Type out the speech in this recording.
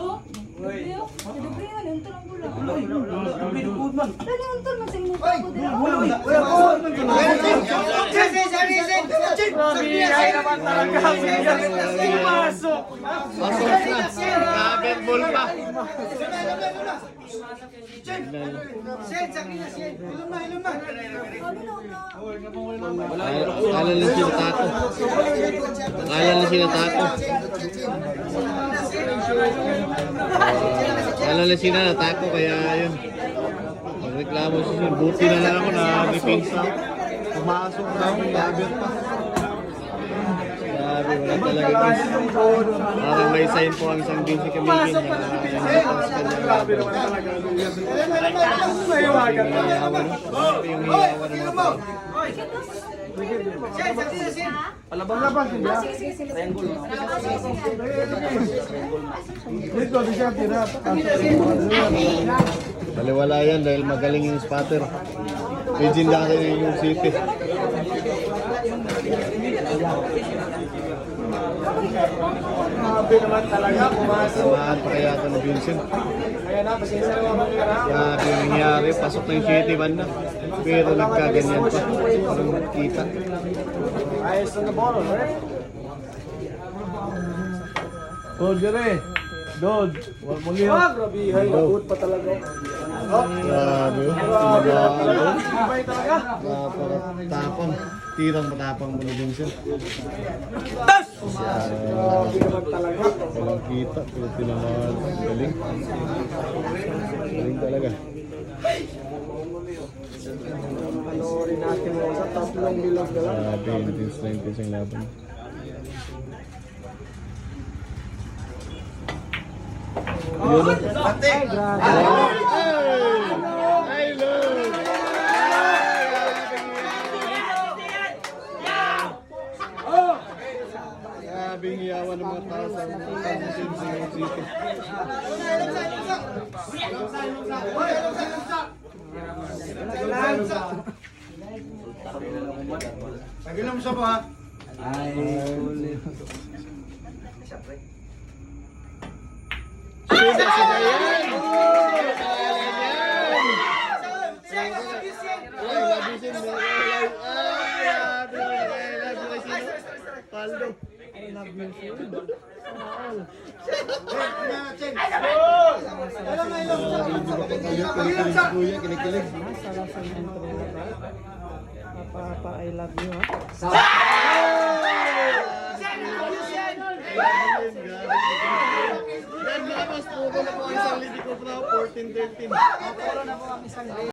oh. Dobre oh. Dobre yan, untor ang gula. Grabe yung food man. Dali untor man sa inyo ako dira. Ay naman talaga. Pumasok. Kapit ball pa. Akala na sila tako. Akala na sila tako. Akala na sila natako kaya yun. Magreklamo siya. Buti na lang ako na depensa. Pumasok na ako. Gabit pa. Grabe, wala talaga. Parang may sign po ang isang busy kamigin. Grabe naman talaga. Mahiwagan pa. Yung hiyawan ng mga tao. Palabang-labang siya. Triangle. Dito, di siya tira. Baliwala yan dahil magaling yung spotter. Legendary yung city. Grabe naman talaga. Pumasok. Samahan pa kaya ito ni Vincent. Kaya na, pasensya na mga karap. Grabe yung nangyari. Pasok na yung city banda. Pero nagkaganyan pa. Walang kita. Ayos na ball, right? Dodgere. Dodge. Wala mo liyo. Grabe. Hay, good pa talaga. Grabe. Tinagawa. Ibay talaga. Tapang. Tirang matapang mo ni Vincent. Grabe naman talaga. Walang kita. Pero tinamahan. Galing. Galing talaga. Panoorin natin mo sa tatlong bilog na lang. Grabe. Intense ang laban. Yun. Ay, grabe. Ay, Lord! Grabing hiyawan ng mga tao sa City. Naginom mo sa ba? Kinikilig. Papa, I love you, ha? Mas po ko na po isang lidi ko na 14-13.